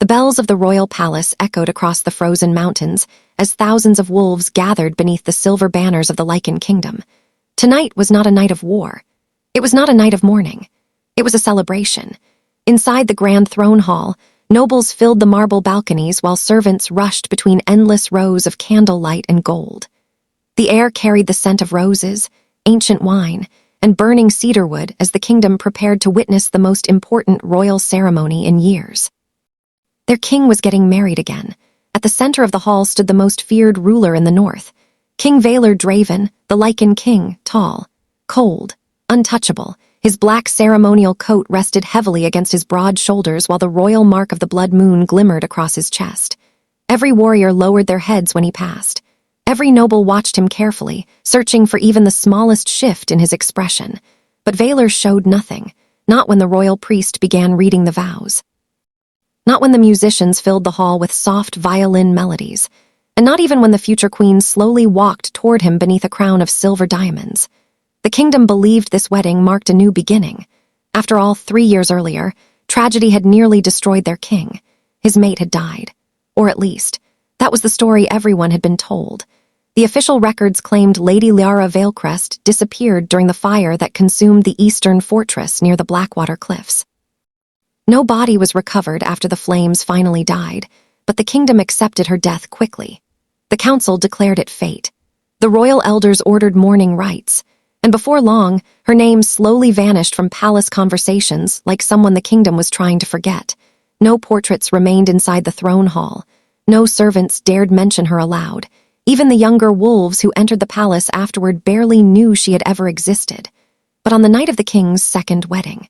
The bells of the royal palace echoed across the frozen mountains as thousands of wolves gathered beneath the silver banners of the Lycan Kingdom. Tonight was not a night of war. It was not a night of mourning. It was a celebration. Inside the grand throne hall, nobles filled the marble balconies while servants rushed between endless rows of candlelight and gold. The air carried the scent of roses, ancient wine, and burning cedarwood as the kingdom prepared to witness the most important royal ceremony in years. Their king was getting married again. At the center of the hall stood the most feared ruler in the north, King Dravennor, the Lycan King, tall, cold, untouchable. His black ceremonial coat rested heavily against his broad shoulders while the royal mark of the blood moon glimmered across his chest. Every warrior lowered their heads when he passed. Every noble watched him carefully, searching for even the smallest shift in his expression. But Valor showed nothing, not when the royal priest began reading the vows. Not when the musicians filled the hall with soft violin melodies, and not even when the future queen slowly walked toward him beneath a crown of silver diamonds. The kingdom believed this wedding marked a new beginning. After all, 3 years earlier, tragedy had nearly destroyed their king. His mate had died. Or at least, that was the story everyone had been told. The official records claimed Lady Lyara Veilcrest disappeared during the fire that consumed the eastern fortress near the Blackwater Cliffs. No body was recovered after the flames finally died, but the kingdom accepted her death quickly. The council declared it fate. The royal elders ordered mourning rites, and before long, her name slowly vanished from palace conversations like someone the kingdom was trying to forget. No portraits remained inside the throne hall. No servants dared mention her aloud. Even the younger wolves who entered the palace afterward barely knew she had ever existed. But on the night of the king's second wedding,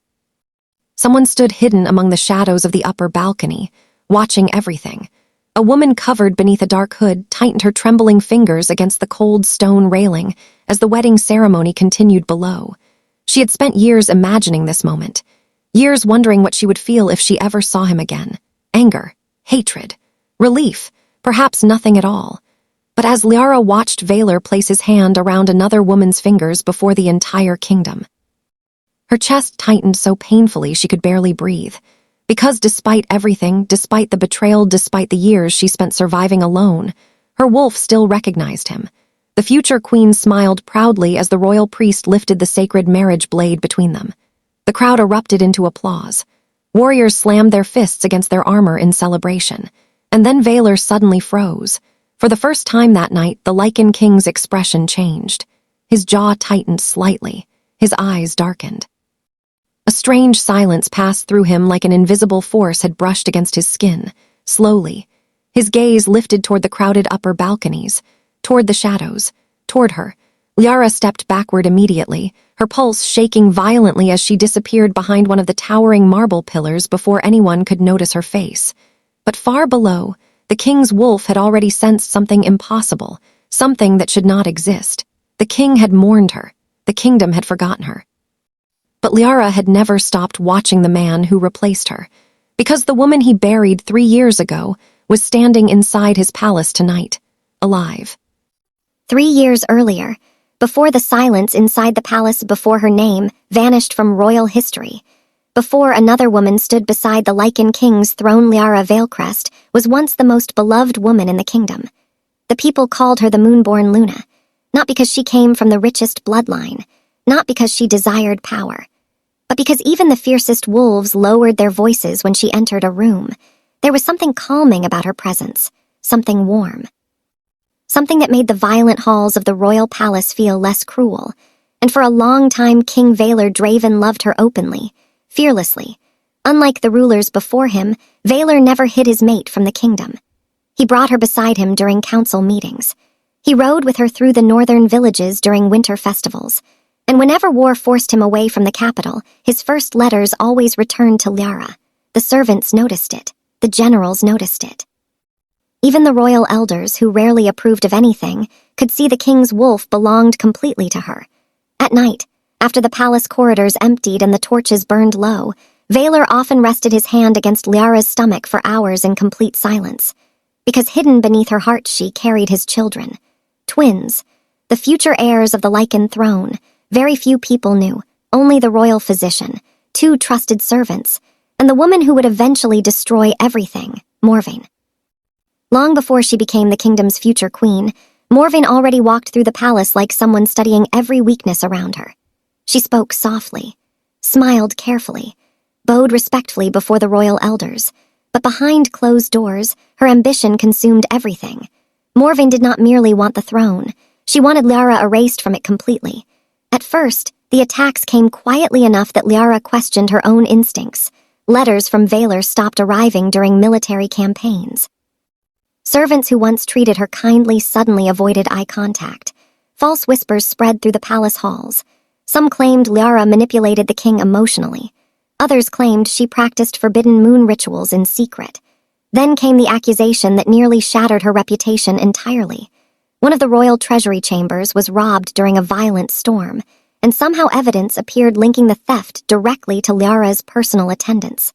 someone stood hidden among the shadows of the upper balcony, watching everything. A woman covered beneath a dark hood tightened her trembling fingers against the cold stone railing as the wedding ceremony continued below. She had spent years imagining this moment, years wondering what she would feel if she ever saw him again. Anger, hatred, relief, perhaps nothing at all. But as Lyara watched Valor place his hand around another woman's fingers before the entire kingdom, her chest tightened so painfully she could barely breathe. Because despite everything, despite the betrayal, despite the years she spent surviving alone, her wolf still recognized him. The future queen smiled proudly as the royal priest lifted the sacred marriage blade between them. The crowd erupted into applause. Warriors slammed their fists against their armor in celebration. And then Valor suddenly froze. For the first time that night, the Lycan King's expression changed. His jaw tightened slightly. His eyes darkened. A strange silence passed through him like an invisible force had brushed against his skin. Slowly, his gaze lifted toward the crowded upper balconies, toward the shadows, toward her. Lyara stepped backward immediately, her pulse shaking violently as she disappeared behind one of the towering marble pillars before anyone could notice her face. But far below, the king's wolf had already sensed something impossible, something that should not exist. The king had mourned her. The kingdom had forgotten her. But Lyara had never stopped watching the man who replaced her, because the woman he buried 3 years ago was standing inside his palace tonight, alive. 3 years earlier, before the silence inside the palace before her name vanished from royal history, before another woman stood beside the Lycan King's throne, Lyara Veilcrest was once the most beloved woman in the kingdom. The people called her the Moonborn Luna, not because she came from the richest bloodline, not because she desired power, but because even the fiercest wolves lowered their voices when she entered a room. There was something calming about her presence, something warm. Something that made the violent halls of the royal palace feel less cruel, and for a long time King Valor Draven loved her openly, fearlessly. Unlike the rulers before him, Valor never hid his mate from the kingdom. He brought her beside him during council meetings. He rode with her through the northern villages during winter festivals, and whenever war forced him away from the capital, his first letters always returned to Lyara. The servants noticed it. The generals noticed it. Even the royal elders, who rarely approved of anything, could see the king's wolf belonged completely to her. At night, after the palace corridors emptied and the torches burned low, Valor often rested his hand against Lyara's stomach for hours in complete silence, because hidden beneath her heart she carried his children. Twins, the future heirs of the Lycan throne. Very few people knew, only the royal physician, 2 trusted servants, and the woman who would eventually destroy everything, Morvain. Long before she became the kingdom's future queen, Morvain already walked through the palace like someone studying every weakness around her. She spoke softly, smiled carefully, bowed respectfully before the royal elders, but behind closed doors, her ambition consumed everything. Morvain did not merely want the throne, she wanted Liara erased from it completely. At first, the attacks came quietly enough that Liara questioned her own instincts. Letters from Valar stopped arriving during military campaigns. Servants who once treated her kindly suddenly avoided eye contact. False whispers spread through the palace halls. Some claimed Liara manipulated the king emotionally. Others claimed she practiced forbidden moon rituals in secret. Then came the accusation that nearly shattered her reputation entirely. One of the royal treasury chambers was robbed during a violent storm, and somehow evidence appeared linking the theft directly to Liara's personal attendance.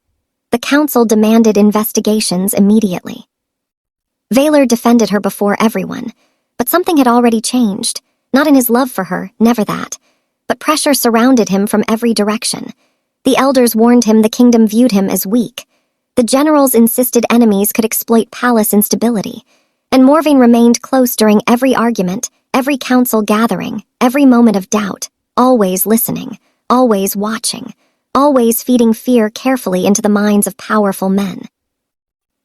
The council demanded investigations immediately. Valar defended her before everyone, but something had already changed, not in his love for her, never that, but pressure surrounded him from every direction. The elders warned him the kingdom viewed him as weak. The generals insisted enemies could exploit palace instability, and Morvain remained close during every argument, every council gathering, every moment of doubt, always listening, always watching, always feeding fear carefully into the minds of powerful men.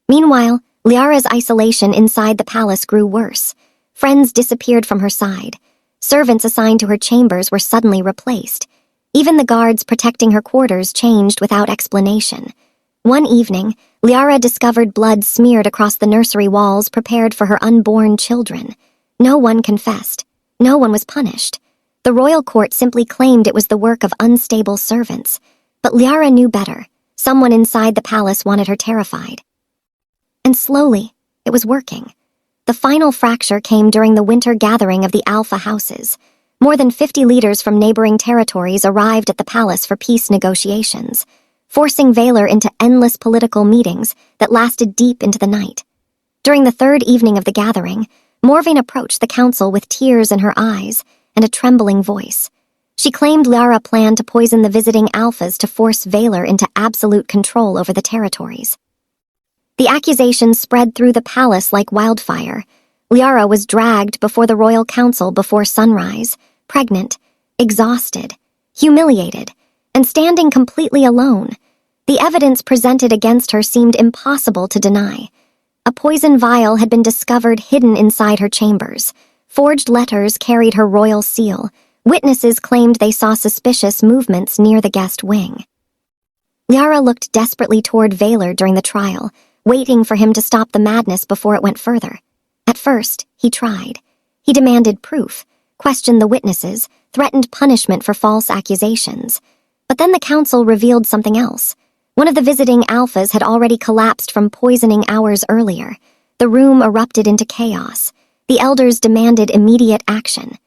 Meanwhile, Liara's isolation inside the palace grew worse. Friends disappeared from her side. Servants assigned to her chambers were suddenly replaced. Even the guards protecting her quarters changed without explanation. One evening, Liara discovered blood smeared across the nursery walls prepared for her unborn children. No one confessed. No one was punished. The royal court simply claimed it was the work of unstable servants. But Liara knew better. Someone inside the palace wanted her terrified. And slowly, it was working. The final fracture came during the winter gathering of the Alpha Houses. More than 50 leaders from neighboring territories arrived at the palace for peace negotiations, forcing Valar into endless political meetings that lasted deep into the night. During the third evening of the gathering, Morvain approached the council with tears in her eyes and a trembling voice. She claimed Liara planned to poison the visiting Alphas to force Valar into absolute control over the territories. The accusations spread through the palace like wildfire. Liara was dragged before the royal council before sunrise, pregnant, exhausted, humiliated, and standing completely alone. The evidence presented against her seemed impossible to deny. A poison vial had been discovered hidden inside her chambers. Forged letters carried her royal seal. Witnesses claimed they saw suspicious movements near the guest wing. Liara looked desperately toward Valar during the trial, waiting for him to stop the madness before it went further. At first, he tried. He demanded proof, questioned the witnesses, threatened punishment for false accusations. But then the council revealed something else. One of the visiting Alphas had already collapsed from poisoning hours earlier. The room erupted into chaos. The elders demanded immediate action.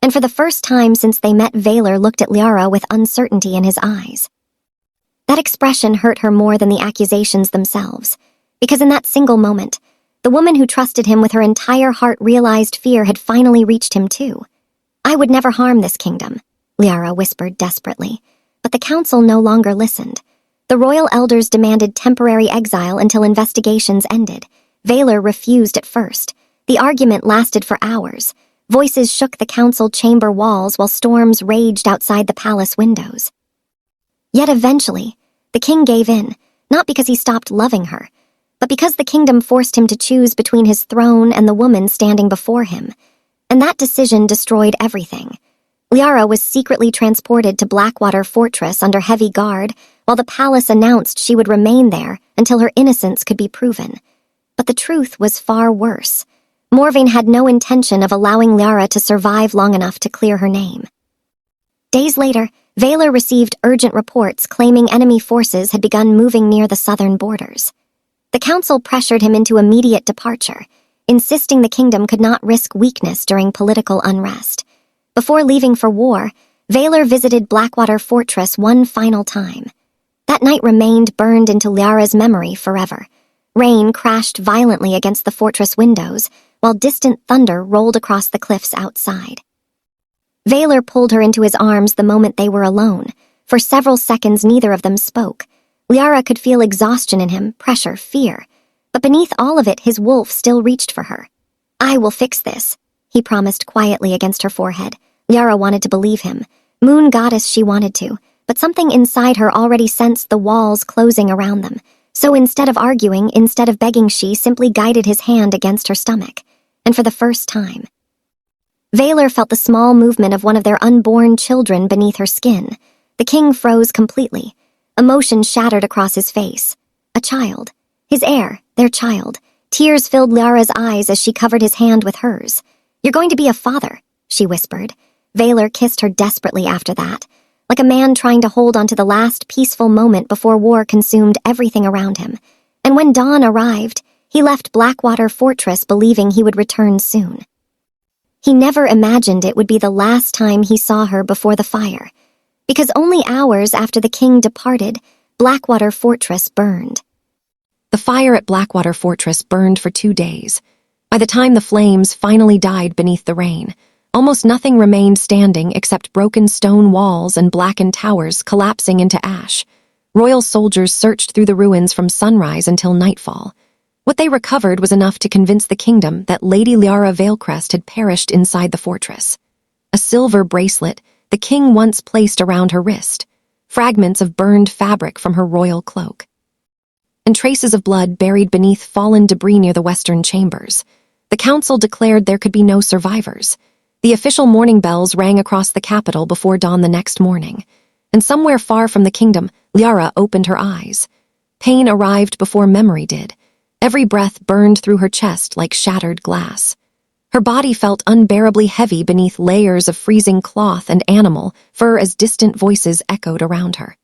And for the first time since they met, Valar looked at Liara with uncertainty in his eyes. That expression hurt her more than the accusations themselves, because in that single moment, the woman who trusted him with her entire heart realized fear had finally reached him too. "I would never harm this kingdom," Liara whispered desperately, but the council no longer listened. The royal elders demanded temporary exile until investigations ended. Valar refused at first. The argument lasted for hours. Voices shook the council chamber walls while storms raged outside the palace windows. Yet eventually, the king gave in, not because he stopped loving her, but because the kingdom forced him to choose between his throne and the woman standing before him. And that decision destroyed everything. Liara was secretly transported to Blackwater Fortress under heavy guard, while the palace announced she would remain there until her innocence could be proven. But the truth was far worse. Morvain had no intention of allowing Liara to survive long enough to clear her name. Days later, Valar received urgent reports claiming enemy forces had begun moving near the southern borders. The council pressured him into immediate departure, insisting the kingdom could not risk weakness during political unrest. Before leaving for war, Valar visited Blackwater Fortress one final time. That night remained burned into Liara's memory forever. Rain crashed violently against the fortress windows, while distant thunder rolled across the cliffs outside. Valar pulled her into his arms the moment they were alone. For several seconds neither of them spoke. Liara could feel exhaustion in him, pressure, fear. But beneath all of it, his wolf still reached for her. "I will fix this," he promised quietly against her forehead. Liara wanted to believe him. Moon goddess she wanted to, but something inside her already sensed the walls closing around them. So instead of arguing, instead of begging, she simply guided his hand against her stomach. And for the first time, Valor felt the small movement of one of their unborn children beneath her skin. The king froze completely. Emotion shattered across his face. A child. His heir, their child. Tears filled Liara's eyes as she covered his hand with hers. "You're going to be a father," she whispered. Valor kissed her desperately after that, like a man trying to hold on to the last peaceful moment before war consumed everything around him. And when dawn arrived, he left Blackwater Fortress believing he would return soon. He never imagined it would be the last time he saw her before the fire, because only hours after the king departed, Blackwater Fortress burned. The fire at Blackwater Fortress burned for 2 days. By the time the flames finally died beneath the rain, almost nothing remained standing except broken stone walls and blackened towers collapsing into ash. Royal soldiers searched through the ruins from sunrise until nightfall. What they recovered was enough to convince the kingdom that Lady Liara Veilcrest had perished inside the fortress. A silver bracelet the king once placed around her wrist, fragments of burned fabric from her royal cloak, and traces of blood buried beneath fallen debris near the western chambers. The council declared there could be no survivors. The official morning bells rang across the capital before dawn the next morning, and somewhere far from the kingdom, Liara opened her eyes. Pain arrived before memory did. Every breath burned through her chest like shattered glass. Her body felt unbearably heavy beneath layers of freezing cloth and animal fur as distant voices echoed around her.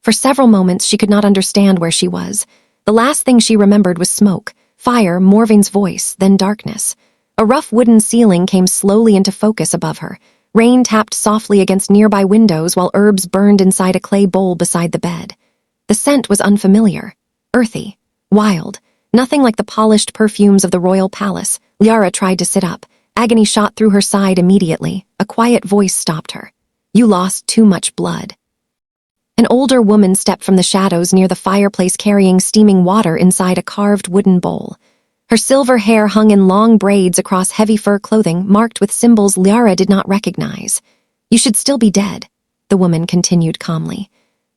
For several moments she could not understand where she was. The last thing she remembered was smoke, fire, Morvain's voice, then darkness. A rough wooden ceiling came slowly into focus above her. Rain tapped softly against nearby windows while herbs burned inside a clay bowl beside the bed. The scent was unfamiliar, earthy, wild, nothing like the polished perfumes of the royal palace. Liara tried to sit up. Agony shot through her side immediately. A quiet voice stopped her. "You lost too much blood." An older woman stepped from the shadows near the fireplace carrying steaming water inside a carved wooden bowl. Her silver hair hung in long braids across heavy fur clothing marked with symbols Liara did not recognize. "You should still be dead," the woman continued calmly.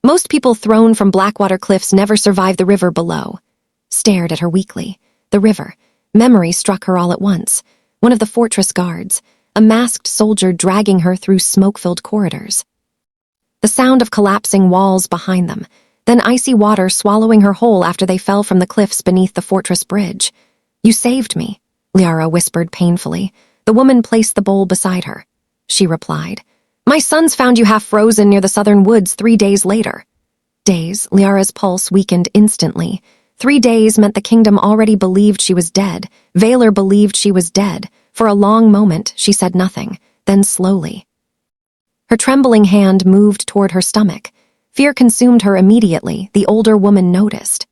"Most people thrown from Blackwater Cliffs never survive the river below." Stared at her weakly. The river. Memory struck her all at once. One of the fortress guards, a masked soldier dragging her through smoke-filled corridors. The sound of collapsing walls behind them, then icy water swallowing her whole after they fell from the cliffs beneath the fortress bridge. "You saved me," Liara whispered painfully. The woman placed the bowl beside her. She replied, "My sons found you half frozen near the southern woods 3 days later." Days, Liara's pulse weakened instantly. 3 days meant the kingdom already believed she was dead. Valor believed she was dead. For a long moment, she said nothing. Then slowly, her trembling hand moved toward her stomach. Fear consumed her immediately. The older woman noticed.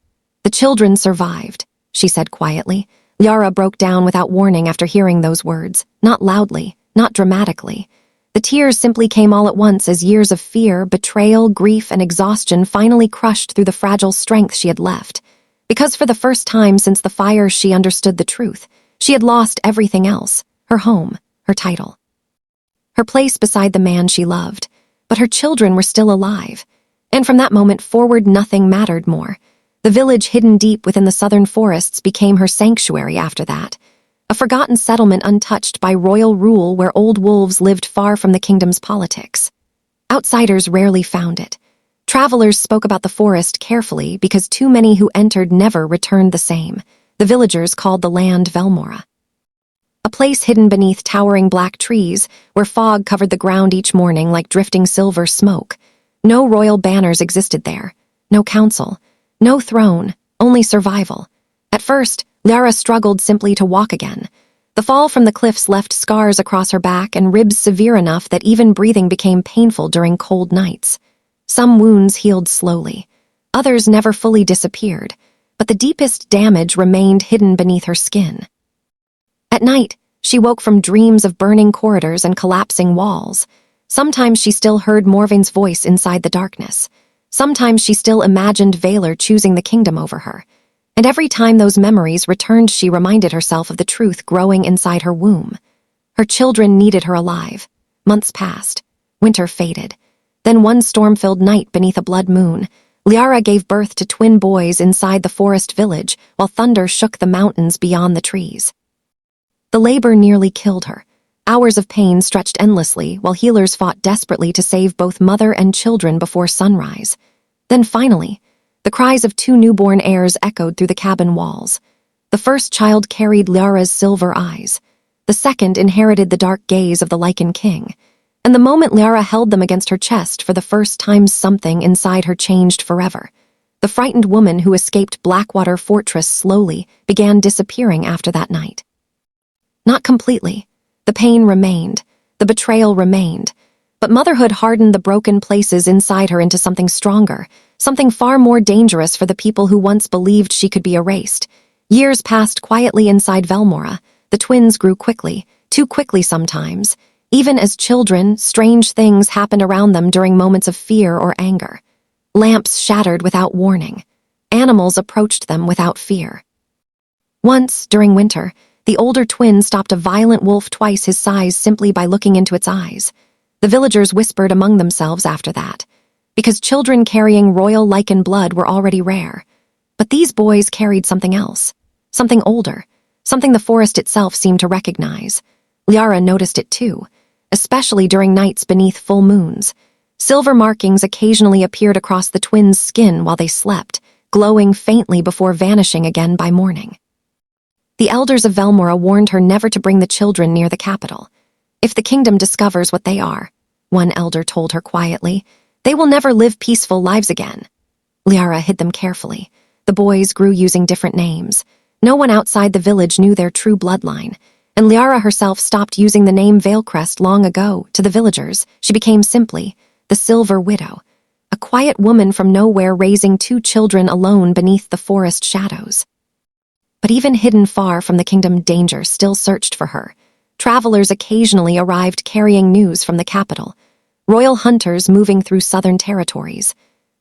"The children survived," she said quietly. Liara broke down without warning after hearing those words. Not loudly, not dramatically. The tears simply came all at once as years of fear, betrayal, grief, and exhaustion finally crushed through the fragile strength she had left. Because for the first time since the fire she understood the truth. She had lost everything else. Her home, her title, her place beside the man she loved. But her children were still alive. And from that moment forward nothing mattered more. The village hidden deep within the southern forests became her sanctuary after that. A forgotten settlement untouched by royal rule where old wolves lived far from the kingdom's politics. Outsiders rarely found it. Travelers spoke about the forest carefully because too many who entered never returned the same. The villagers called the land Velmora. A place hidden beneath towering black trees where fog covered the ground each morning like drifting silver smoke. No royal banners existed there. No council. No throne. Only survival. At first, Liara struggled simply to walk again. The fall from the cliffs left scars across her back and ribs severe enough that even breathing became painful during cold nights. Some wounds healed slowly. Others never fully disappeared, but the deepest damage remained hidden beneath her skin. At night, she woke from dreams of burning corridors and collapsing walls. Sometimes she still heard Morvain's voice inside the darkness. Sometimes she still imagined Valor choosing the kingdom over her, and every time those memories returned she reminded herself of the truth growing inside her womb. Her children needed her alive. Months passed. Winter faded. Then one storm-filled night beneath a blood moon, Liara gave birth to twin boys inside the forest village while thunder shook the mountains beyond the trees. The labor nearly killed her. Hours of pain stretched endlessly while healers fought desperately to save both mother and children before sunrise. Then finally, the cries of two newborn heirs echoed through the cabin walls. The first child carried Liara's silver eyes. The second inherited the dark gaze of the Lycan King. And the moment Liara held them against her chest for the first time, something inside her changed forever. The frightened woman who escaped Blackwater Fortress slowly began disappearing after that night. Not completely. The pain remained. The betrayal remained. But motherhood hardened the broken places inside her into something stronger, something far more dangerous for the people who once believed she could be erased. Years passed quietly inside Velmora. The twins grew quickly, too quickly sometimes. Even as children, strange things happened around them during moments of fear or anger. Lamps shattered without warning. Animals approached them without fear. Once, during winter, the older twin stopped a violent wolf twice his size simply by looking into its eyes. The villagers whispered among themselves after that, because children carrying royal Lycan blood were already rare. But these boys carried something else, something older, something the forest itself seemed to recognize. Liara noticed it too, especially during nights beneath full moons. Silver markings occasionally appeared across the twins' skin while they slept, glowing faintly before vanishing again by morning. The elders of Velmora warned her never to bring the children near the capital. If the kingdom discovers what they are, one elder told her quietly, they will never live peaceful lives again. Liara hid them carefully. The boys grew using different names. No one outside the village knew their true bloodline, and Liara herself stopped using the name Veilcrest long ago. To the villagers, she became simply the Silver Widow, a quiet woman from nowhere raising two children alone beneath the forest shadows. But even hidden far from the kingdom, danger still searched for her. Travelers occasionally arrived carrying news from the capital, royal hunters moving through southern territories,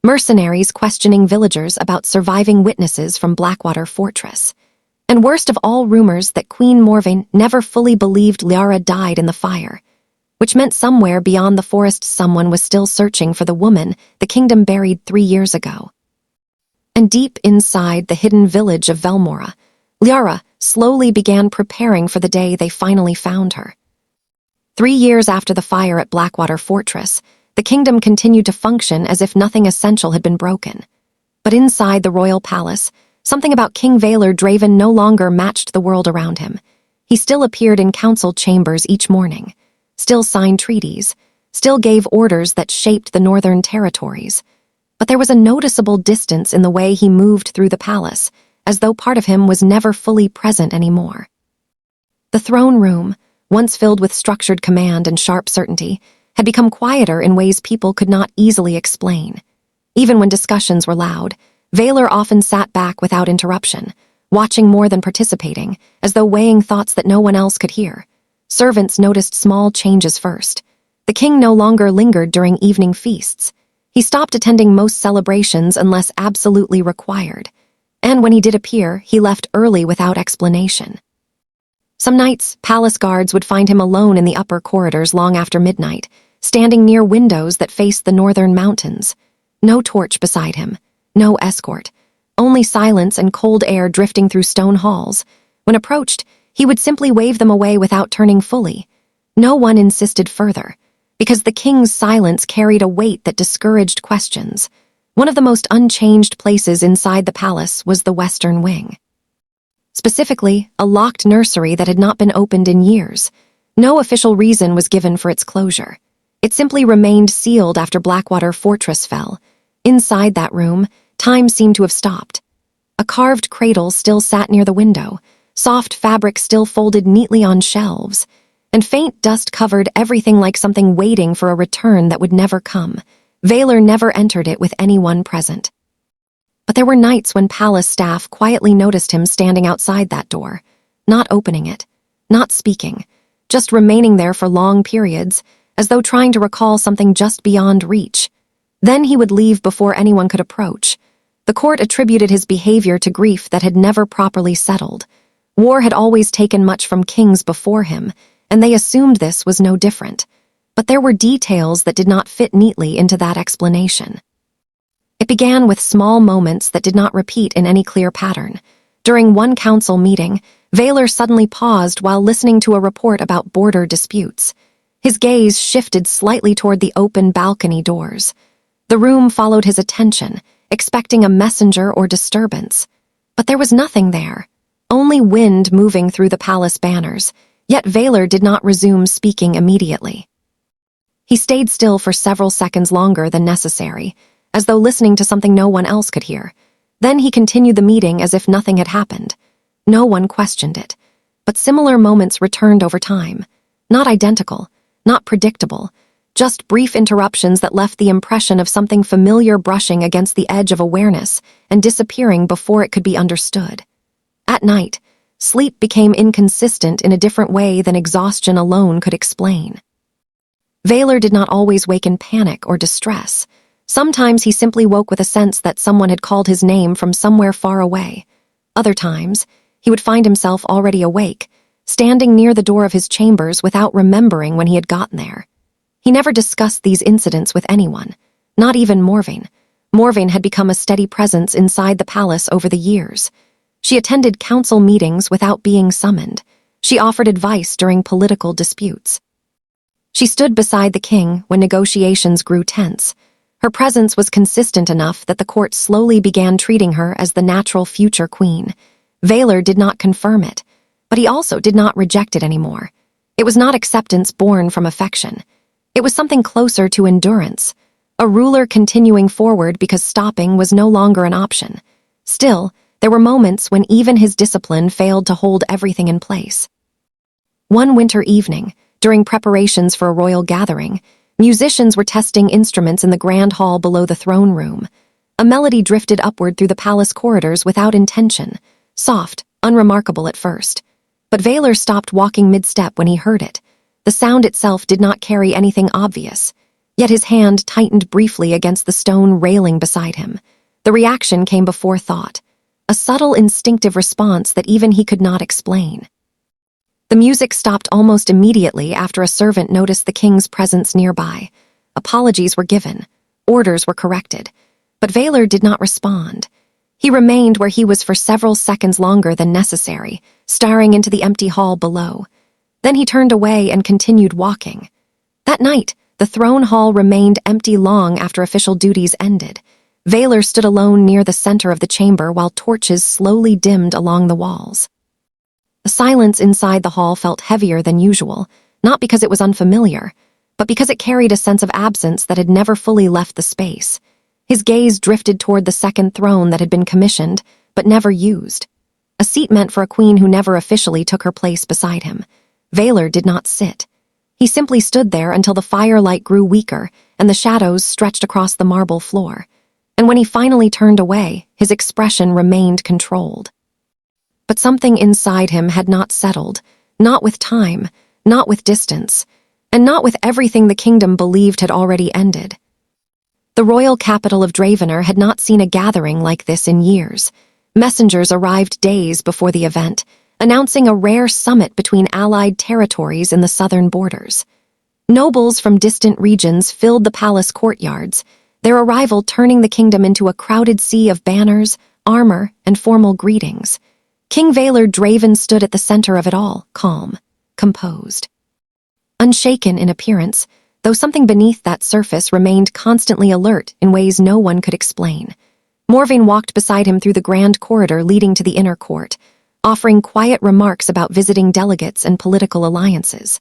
mercenaries questioning villagers about surviving witnesses from Blackwater Fortress. And worst of all, rumors that Queen Morvain never fully believed Liara died in the fire, which meant somewhere beyond the forest someone was still searching for the woman the kingdom buried 3 years ago. And deep inside the hidden village of Velmora, Liara slowly began preparing for the day they finally found her. 3 years after the fire at Blackwater Fortress, the kingdom continued to function as if nothing essential had been broken. But inside the royal palace, something about King Valor Dravennor no longer matched the world around him. He still appeared in council chambers each morning, still signed treaties, still gave orders that shaped the northern territories. But there was a noticeable distance in the way he moved through the palace, as though part of him was never fully present anymore. The throne room, once filled with structured command and sharp certainty, had become quieter in ways people could not easily explain. Even when discussions were loud, Valor often sat back without interruption, watching more than participating, as though weighing thoughts that no one else could hear. Servants noticed small changes first. The king no longer lingered during evening feasts. He stopped attending most celebrations unless absolutely required. And when he did appear, he left early without explanation. Some nights, palace guards would find him alone in the upper corridors long after midnight, standing near windows that faced the northern mountains. No torch beside him, no escort, only silence and cold air drifting through stone halls. When approached, he would simply wave them away without turning fully. No one insisted further, because the king's silence carried a weight that discouraged questions. One of the most unchanged places inside the palace was the western wing. Specifically, a locked nursery that had not been opened in years. No official reason was given for its closure. It simply remained sealed after Blackwater Fortress fell. Inside that room, time seemed to have stopped. A carved cradle still sat near the window, soft fabric still folded neatly on shelves, and faint dust covered everything like something waiting for a return that would never come. Valor never entered it with anyone present. But there were nights when palace staff quietly noticed him standing outside that door, not opening it, not speaking, just remaining there for long periods, as though trying to recall something just beyond reach. Then he would leave before anyone could approach. The court attributed his behavior to grief that had never properly settled. War had always taken much from kings before him, and they assumed this was no different. But there were details that did not fit neatly into that explanation. It began with small moments that did not repeat in any clear pattern. During one council meeting, Valor suddenly paused while listening to a report about border disputes. His gaze shifted slightly toward the open balcony doors. The room followed his attention, expecting a messenger or disturbance. But there was nothing there, only wind moving through the palace banners, yet Valor did not resume speaking immediately. He stayed still for several seconds longer than necessary, as though listening to something no one else could hear. Then he continued the meeting as if nothing had happened. No one questioned it, but similar moments returned over time. Not identical, not predictable, just brief interruptions that left the impression of something familiar brushing against the edge of awareness and disappearing before it could be understood. At night, sleep became inconsistent in a different way than exhaustion alone could explain. Valor did not always wake in panic or distress. Sometimes he simply woke with a sense that someone had called his name from somewhere far away. Other times, he would find himself already awake, standing near the door of his chambers without remembering when he had gotten there. He never discussed these incidents with anyone, not even Morvain. Morvain had become a steady presence inside the palace over the years. She attended council meetings without being summoned. She offered advice during political disputes. She stood beside the king when negotiations grew tense. Her presence was consistent enough that the court slowly began treating her as the natural future queen. Valor did not confirm it, but he also did not reject it anymore. It was not acceptance born from affection. It was something closer to endurance, a ruler continuing forward because stopping was no longer an option. Still, there were moments when even his discipline failed to hold everything in place. One winter evening, during preparations for a royal gathering, musicians were testing instruments in the grand hall below the throne room. A melody drifted upward through the palace corridors without intention, soft, unremarkable at first. But Valor stopped walking mid-step when he heard it. The sound itself did not carry anything obvious, yet his hand tightened briefly against the stone railing beside him. The reaction came before thought, a subtle instinctive response that even he could not explain. The music stopped almost immediately after a servant noticed the king's presence nearby. Apologies were given, orders were corrected, but Valor did not respond. He remained where he was for several seconds longer than necessary, staring into the empty hall below. Then he turned away and continued walking. That night, the throne hall remained empty long after official duties ended. Valor stood alone near the center of the chamber while torches slowly dimmed along the walls. The silence inside the hall felt heavier than usual, not because it was unfamiliar, but because it carried a sense of absence that had never fully left the space. His gaze drifted toward the second throne that had been commissioned, but never used. A seat meant for a queen who never officially took her place beside him. Valor did not sit. He simply stood there until the firelight grew weaker and the shadows stretched across the marble floor. And when he finally turned away, his expression remained controlled. But something inside him had not settled, not with time, not with distance, and not with everything the kingdom believed had already ended. The royal capital of Dravennor had not seen a gathering like this in years. Messengers arrived days before the event, announcing a rare summit between allied territories in the southern borders. Nobles from distant regions filled the palace courtyards, their arrival turning the kingdom into a crowded sea of banners, armor, and formal greetings. King Valor Draven stood at the center of it all, calm, composed. Unshaken in appearance, though something beneath that surface remained constantly alert in ways no one could explain. Morvain walked beside him through the grand corridor leading to the inner court, offering quiet remarks about visiting delegates and political alliances.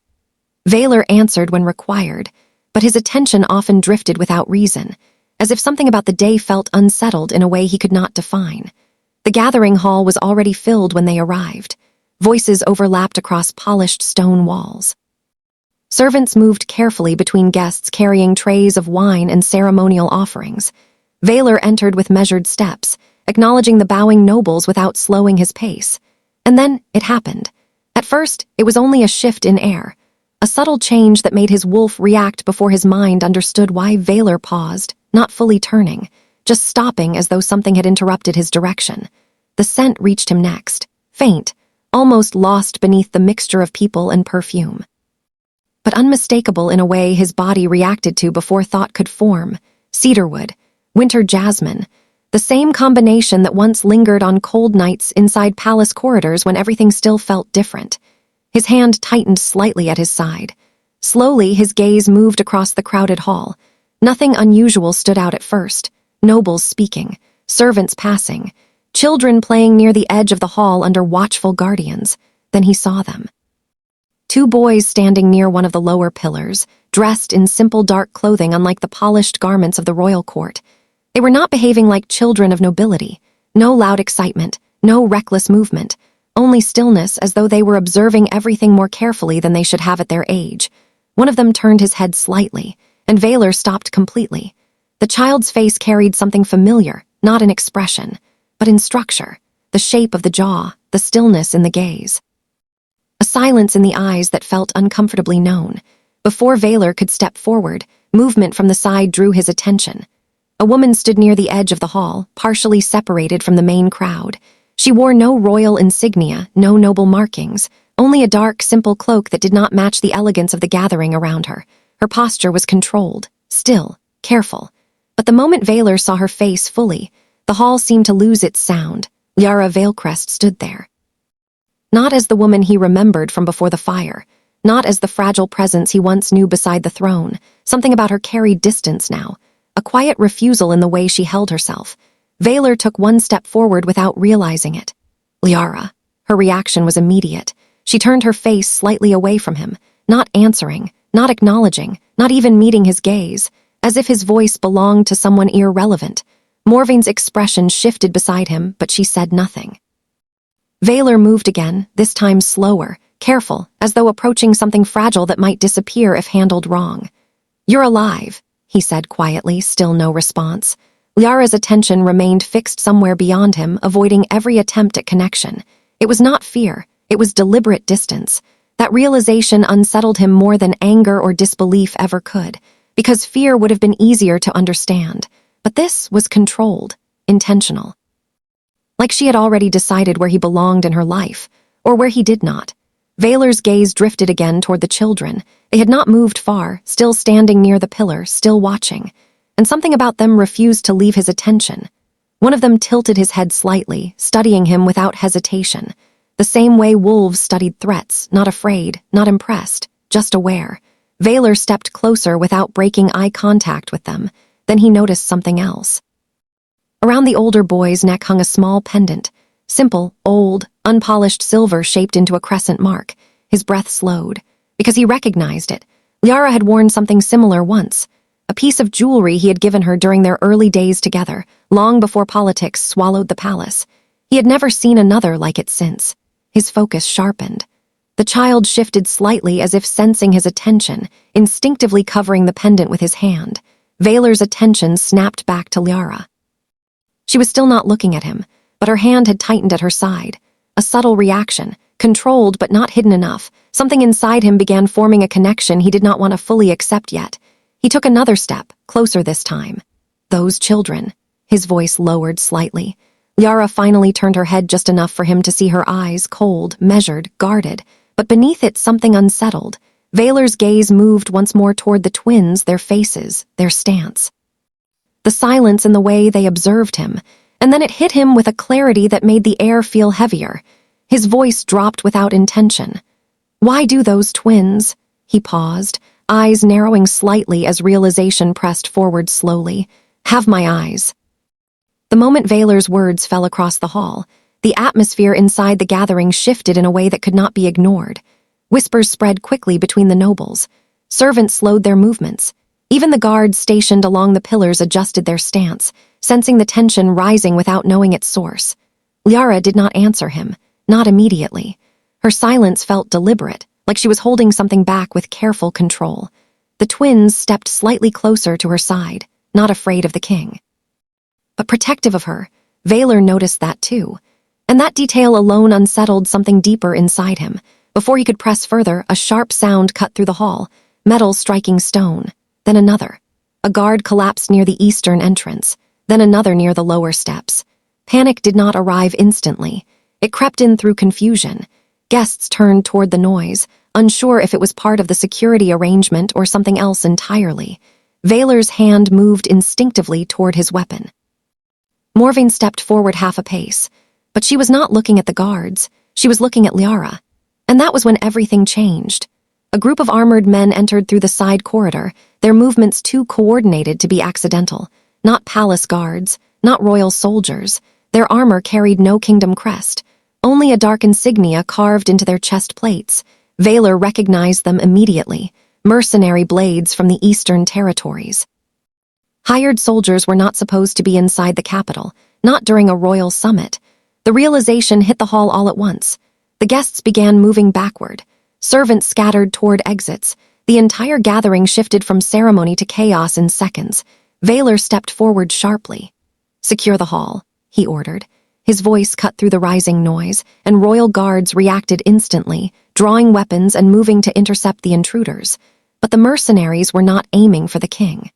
Valor answered when required, but his attention often drifted without reason, as if something about the day felt unsettled in a way he could not define. The gathering hall was already filled when they arrived. Voices overlapped across polished stone walls. Servants moved carefully between guests carrying trays of wine and ceremonial offerings. Valor entered with measured steps, acknowledging the bowing nobles without slowing his pace. And then it happened. At first, it was only a shift in air, a subtle change that made his wolf react before his mind understood why Valor paused not fully turning, just stopping as though something had interrupted his direction. The scent reached him next, faint, almost lost beneath the mixture of people and perfume. But unmistakable in a way his body reacted to before thought could form. Cedarwood, winter jasmine, the same combination that once lingered on cold nights inside palace corridors when everything still felt different. His hand tightened slightly at his side. Slowly, his gaze moved across the crowded hall. Nothing unusual stood out at first. Nobles speaking, servants passing, children playing near the edge of the hall under watchful guardians. Then he saw them. Two boys standing near one of the lower pillars, dressed in simple dark clothing unlike the polished garments of the royal court. They were not behaving like children of nobility. No loud excitement, no reckless movement, only stillness as though they were observing everything more carefully than they should have at their age. One of them turned his head slightly, and Valor stopped completely. The child's face carried something familiar, not in expression, but in structure, the shape of the jaw, the stillness in the gaze. A silence in the eyes that felt uncomfortably known. Before Valor could step forward, movement from the side drew his attention. A woman stood near the edge of the hall, partially separated from the main crowd. She wore no royal insignia, no noble markings, only a dark, simple cloak that did not match the elegance of the gathering around her. Her posture was controlled, still, careful. But the moment Valor saw her face fully, the hall seemed to lose its sound. Liara Veilcrest stood there. Not as the woman he remembered from before the fire, not as the fragile presence he once knew beside the throne. Something about her carried distance now, a quiet refusal in the way she held herself. Valor took one step forward without realizing it. Liara. Her reaction was immediate. She turned her face slightly away from him, not answering, not acknowledging, not even meeting his gaze, as if his voice belonged to someone irrelevant. Morvain's expression shifted beside him, but she said nothing. Valor moved again, this time slower, careful, as though approaching something fragile that might disappear if handled wrong. "You're alive," he said quietly, still no response. Liara's attention remained fixed somewhere beyond him, avoiding every attempt at connection. It was not fear, it was deliberate distance. That realization unsettled him more than anger or disbelief ever could, because fear would have been easier to understand. But this was controlled, intentional. Like she had already decided where he belonged in her life, or where he did not. Valor's gaze drifted again toward the children. They had not moved far, still standing near the pillar, still watching. And something about them refused to leave his attention. One of them tilted his head slightly, studying him without hesitation. The same way wolves studied threats, not afraid, not impressed, just aware. Valor stepped closer without breaking eye contact with them. Then he noticed something else. Around the older boy's neck hung a small pendant. Simple, old, unpolished silver shaped into a crescent mark. His breath slowed, because he recognized it. Liara had worn something similar once. A piece of jewelry he had given her during their early days together, long before politics swallowed the palace. He had never seen another like it since. His focus sharpened. The child shifted slightly as if sensing his attention, instinctively covering the pendant with his hand. Valor's attention snapped back to Liara. She was still not looking at him, but her hand had tightened at her side. A subtle reaction, controlled but not hidden enough. Something inside him began forming a connection he did not want to fully accept yet. He took another step, closer this time. "Those children." His voice lowered slightly. Liara finally turned her head just enough for him to see her eyes, cold, measured, guarded, but beneath it something unsettled. Valor's gaze moved once more toward the twins, their faces, their stance. The silence in the way they observed him, and then it hit him with a clarity that made the air feel heavier. His voice dropped without intention. "Why do those twins?" He paused, eyes narrowing slightly as realization pressed forward slowly. "Have my eyes." The moment Valor's words fell across the hall, the atmosphere inside the gathering shifted in a way that could not be ignored. Whispers spread quickly between the nobles. Servants slowed their movements. Even the guards stationed along the pillars adjusted their stance, sensing the tension rising without knowing its source. Liara did not answer him, not immediately. Her silence felt deliberate, like she was holding something back with careful control. The twins stepped slightly closer to her side, not afraid of the king. But protective of her. Valor noticed that too. And that detail alone unsettled something deeper inside him. Before he could press further, a sharp sound cut through the hall, metal striking stone. Then another. A guard collapsed near the eastern entrance, then another near the lower steps. Panic did not arrive instantly. It crept in through confusion. Guests turned toward the noise, unsure if it was part of the security arrangement or something else entirely. Vaylor's hand moved instinctively toward his weapon. Morvain stepped forward half a pace, but she was not looking at the guards. She was looking at Liara. And that was when everything changed. A group of armored men entered through the side corridor, their movements too coordinated to be accidental. Not palace guards, not royal soldiers. Their armor carried no kingdom crest, only a dark insignia carved into their chest plates. Vaylor recognized them immediately, mercenary blades from the eastern territories. Hired soldiers were not supposed to be inside the capital, not during a royal summit. The realization hit the hall all at once. The guests began moving backward. Servants scattered toward exits. The entire gathering shifted from ceremony to chaos in seconds. Vaylor stepped forward sharply. "Secure the hall," he ordered. His voice cut through the rising noise, and royal guards reacted instantly, drawing weapons and moving to intercept the intruders. But the mercenaries were not aiming for the king.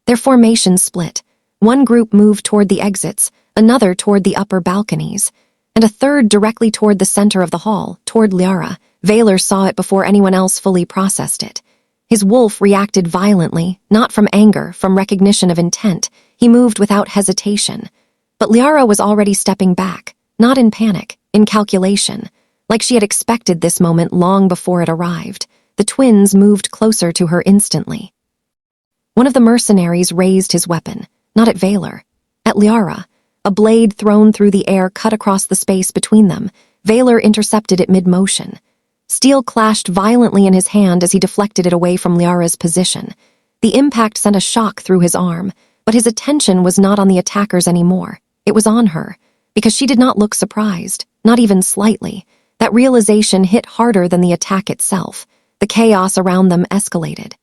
Their formation split. One group moved toward the exits, another toward the upper balconies, and a third directly toward the center of the hall, toward Liara. Vaylor saw it before anyone else fully processed it. His wolf reacted violently, not from anger, from recognition of intent. He moved without hesitation. But Liara was already stepping back, not in panic, in calculation, like she had expected this moment long before it arrived. The twins moved closer to her instantly. One of the mercenaries raised his weapon, not at Vaylor, at Liara. A blade thrown through the air cut across the space between them. Vaylor intercepted it mid-motion. Steel clashed violently in his hand as he deflected it away from Liara's position. The impact sent a shock through his arm, but his attention was not on the attackers anymore. It was on her, because she did not look surprised, not even slightly. That realization hit harder than the attack itself. The chaos around them escalated.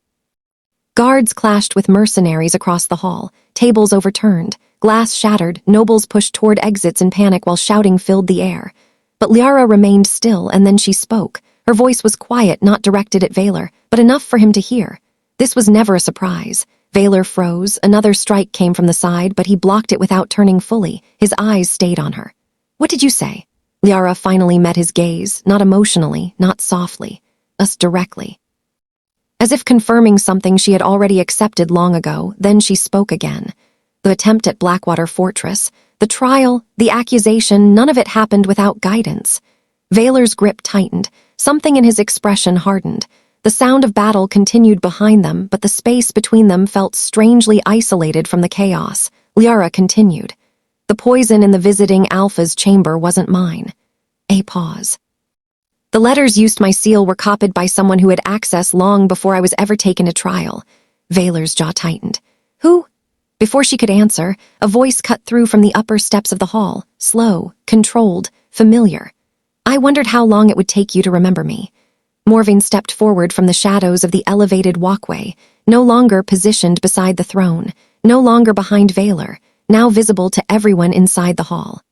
Guards clashed with mercenaries across the hall, tables overturned, glass shattered, nobles pushed toward exits in panic while shouting filled the air. But Liara remained still, and then she spoke. Her voice was quiet, not directed at Vaylor, but enough for him to hear. This was never a surprise. Vaylor froze. Another strike came from the side, but he blocked it without turning fully. His eyes stayed on her. "What did you say?" Liara finally met his gaze, not emotionally, not softly, us directly. As if confirming something she had already accepted long ago, then she spoke again. The attempt at Blackwater Fortress, the trial, the accusation, none of it happened without guidance. Vaylor's grip tightened. Something in his expression hardened. The sound of battle continued behind them, but the space between them felt strangely isolated from the chaos. Liara continued. "The poison in the visiting Alpha's chamber wasn't mine." A pause. "The letters used my seal were copied by someone who had access long before I was ever taken to trial." Vaylor's jaw tightened. "Who?" Before she could answer, a voice cut through from the upper steps of the hall, slow, controlled, familiar. "I wondered how long it would take you to remember me." Morvain stepped forward from the shadows of the elevated walkway, no longer positioned beside the throne, no longer behind Vaylor, now visible to everyone inside the hall.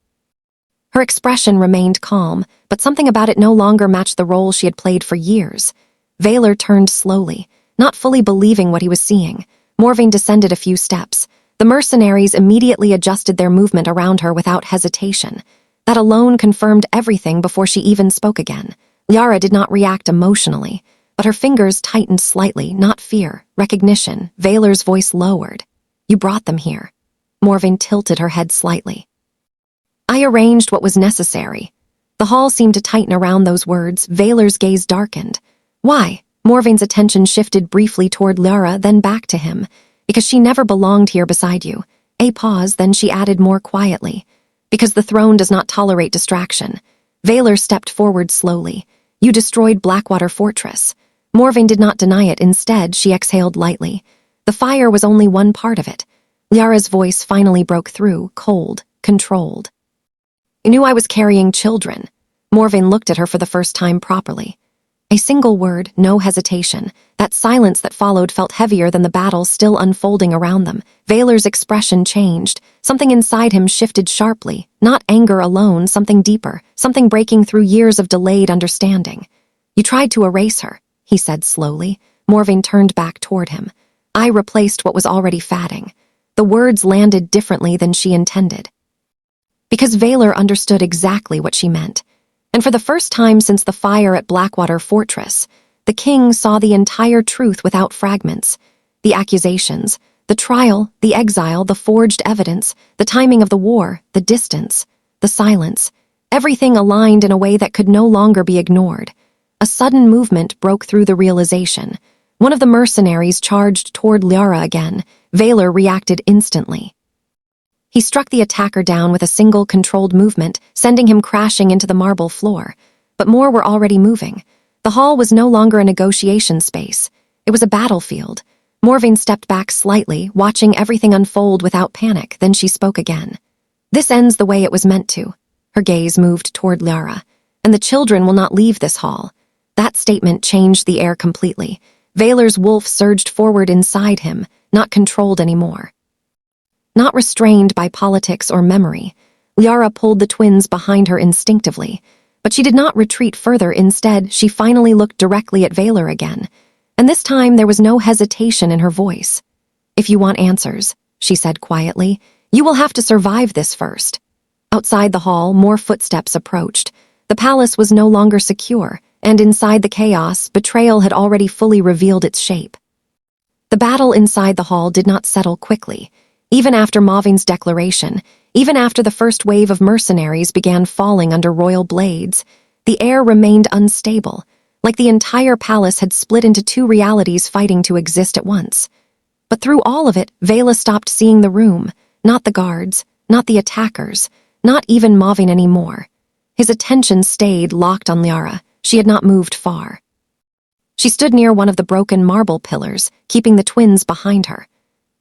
Her expression remained calm, but something about it no longer matched the role she had played for years. Vaylor turned slowly, not fully believing what he was seeing. Morvain descended a few steps. The mercenaries immediately adjusted their movement around her without hesitation. That alone confirmed everything before she even spoke again. Liara did not react emotionally, but her fingers tightened slightly, not fear, recognition. Vaylor's voice lowered. "You brought them here." Morvain tilted her head slightly. "I arranged what was necessary." The hall seemed to tighten around those words. Vaylor's gaze darkened. "Why?" Morvain's attention shifted briefly toward Liara, then back to him. "Because she never belonged here beside you." A pause, then she added more quietly. "Because the throne does not tolerate distraction." Vaylor stepped forward slowly. "You destroyed Blackwater Fortress." Morvain did not deny it. Instead, she exhaled lightly. The fire was only one part of it. Liara's voice finally broke through, cold, controlled. "You knew I was carrying children." Morvain looked at her for the first time properly. A single word, no hesitation. That silence that followed felt heavier than the battle still unfolding around them. Vaylor's expression changed. Something inside him shifted sharply. Not anger alone, something deeper, something breaking through years of delayed understanding. "You tried to erase her," he said slowly. Morvain turned back toward him. I replaced what was already fatting. The words landed differently than she intended. Because Valor understood exactly what she meant. And for the first time since the fire at Blackwater Fortress, the king saw the entire truth without fragments. The accusations, the trial, the exile, the forged evidence, the timing of the war, the distance, the silence. Everything aligned in a way that could no longer be ignored. A sudden movement broke through the realization. One of the mercenaries charged toward Liara again. Valor reacted instantly. He struck the attacker down with a single controlled movement, sending him crashing into the marble floor. But more were already moving. The hall was no longer a negotiation space. It was a battlefield. Morvain stepped back slightly, watching everything unfold without panic, then she spoke again. This ends the way it was meant to. Her gaze moved toward Liara. And the children will not leave this hall. That statement changed the air completely. Valor's wolf surged forward inside him, not controlled anymore. Not restrained by politics or memory, Liara pulled the twins behind her instinctively. But she did not retreat further. Instead, she finally looked directly at Valor again. And this time there was no hesitation in her voice. "If you want answers," she said quietly, "you will have to survive this first." Outside the hall, more footsteps approached. The palace was no longer secure, and inside the chaos, betrayal had already fully revealed its shape. The battle inside the hall did not settle quickly. Even after Morvain's declaration, even after the first wave of mercenaries began falling under royal blades, the air remained unstable, like the entire palace had split into two realities fighting to exist at once. But through all of it, Vela stopped seeing the room, not the guards, not the attackers, not even Morvain anymore. His attention stayed locked on Liara. She had not moved far. She stood near one of the broken marble pillars, keeping the twins behind her.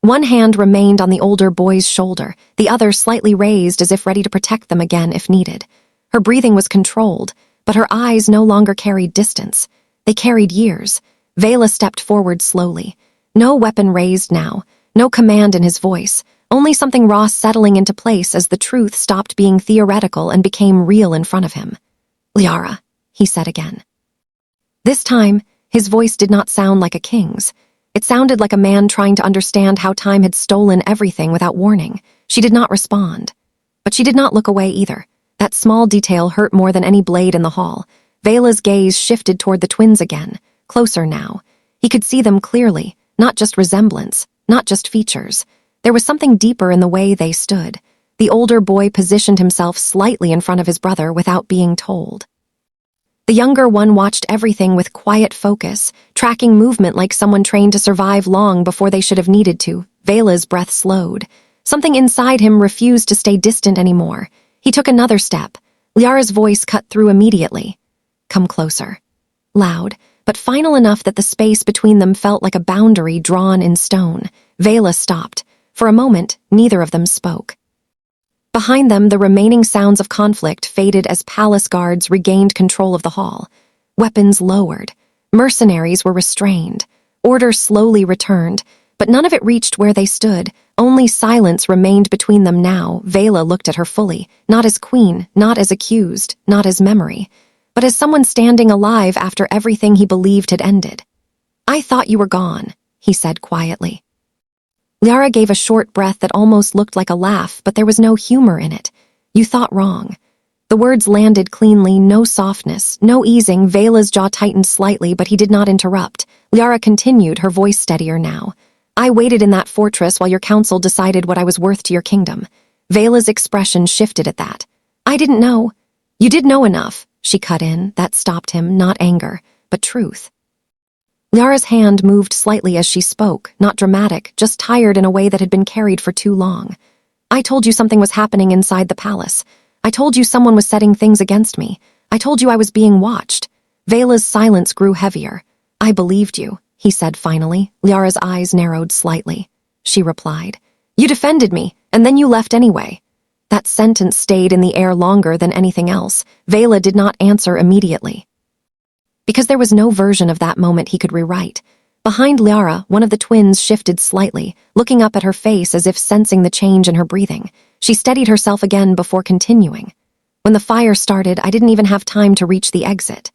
One hand remained on the older boy's shoulder, the other slightly raised as if ready to protect them again if needed. Her breathing was controlled, but her eyes no longer carried distance. They carried years. Vela stepped forward slowly. No weapon raised now, no command in his voice, only something raw settling into place as the truth stopped being theoretical and became real in front of him. "Liara," he said again. This time, his voice did not sound like a king's. It sounded like a man trying to understand how time had stolen everything without warning. She did not respond. But she did not look away either. That small detail hurt more than any blade in the hall. Vela's gaze shifted toward the twins again, closer now. He could see them clearly, not just resemblance, not just features. There was something deeper in the way they stood. The older boy positioned himself slightly in front of his brother without being told. The younger one watched everything with quiet focus, tracking movement like someone trained to survive long before they should have needed to. Vela's breath slowed. Something inside him refused to stay distant anymore. He took another step. Liara's voice cut through immediately. "Come closer." Loud, but final enough that the space between them felt like a boundary drawn in stone. Vela stopped. For a moment, neither of them spoke. Behind them, the remaining sounds of conflict faded as palace guards regained control of the hall. Weapons lowered. Mercenaries were restrained. Order slowly returned, but none of it reached where they stood. Only silence remained between them now. Vela looked at her fully, not as queen, not as accused, not as memory, but as someone standing alive after everything he believed had ended. "I thought you were gone," he said quietly. Liara gave a short breath that almost looked like a laugh, but there was no humor in it. "You thought wrong." The words landed cleanly, no softness, no easing. Vela's jaw tightened slightly, but he did not interrupt. Liara continued, her voice steadier now. "I waited in that fortress while your council decided what I was worth to your kingdom." Vela's expression shifted at that. "I didn't know." "You did know enough," she cut in. That stopped him, not anger, but truth. Liara's hand moved slightly as she spoke, not dramatic, just tired in a way that had been carried for too long. "I told you something was happening inside the palace. I told you someone was setting things against me. I told you I was being watched." Vela's silence grew heavier. "I believed you," he said finally. Liara's eyes narrowed slightly. She replied, "You defended me, and then you left anyway." That sentence stayed in the air longer than anything else. Vela did not answer immediately. Because there was no version of that moment he could rewrite. Behind Liara, one of the twins shifted slightly, looking up at her face as if sensing the change in her breathing. She steadied herself again before continuing. "When the fire started, I didn't even have time to reach the exit."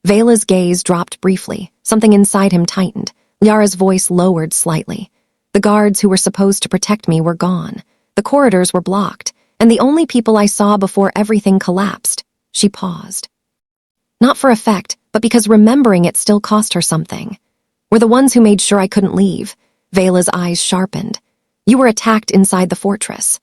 Vela's gaze dropped briefly. Something inside him tightened. Liara's voice lowered slightly. The guards who were supposed to protect me were gone. The corridors were blocked, and the only people I saw before everything collapsed. She paused. Not for effect, but because remembering it still cost her something. Were the ones who made sure I couldn't leave. Vela's eyes sharpened. You were attacked inside the fortress.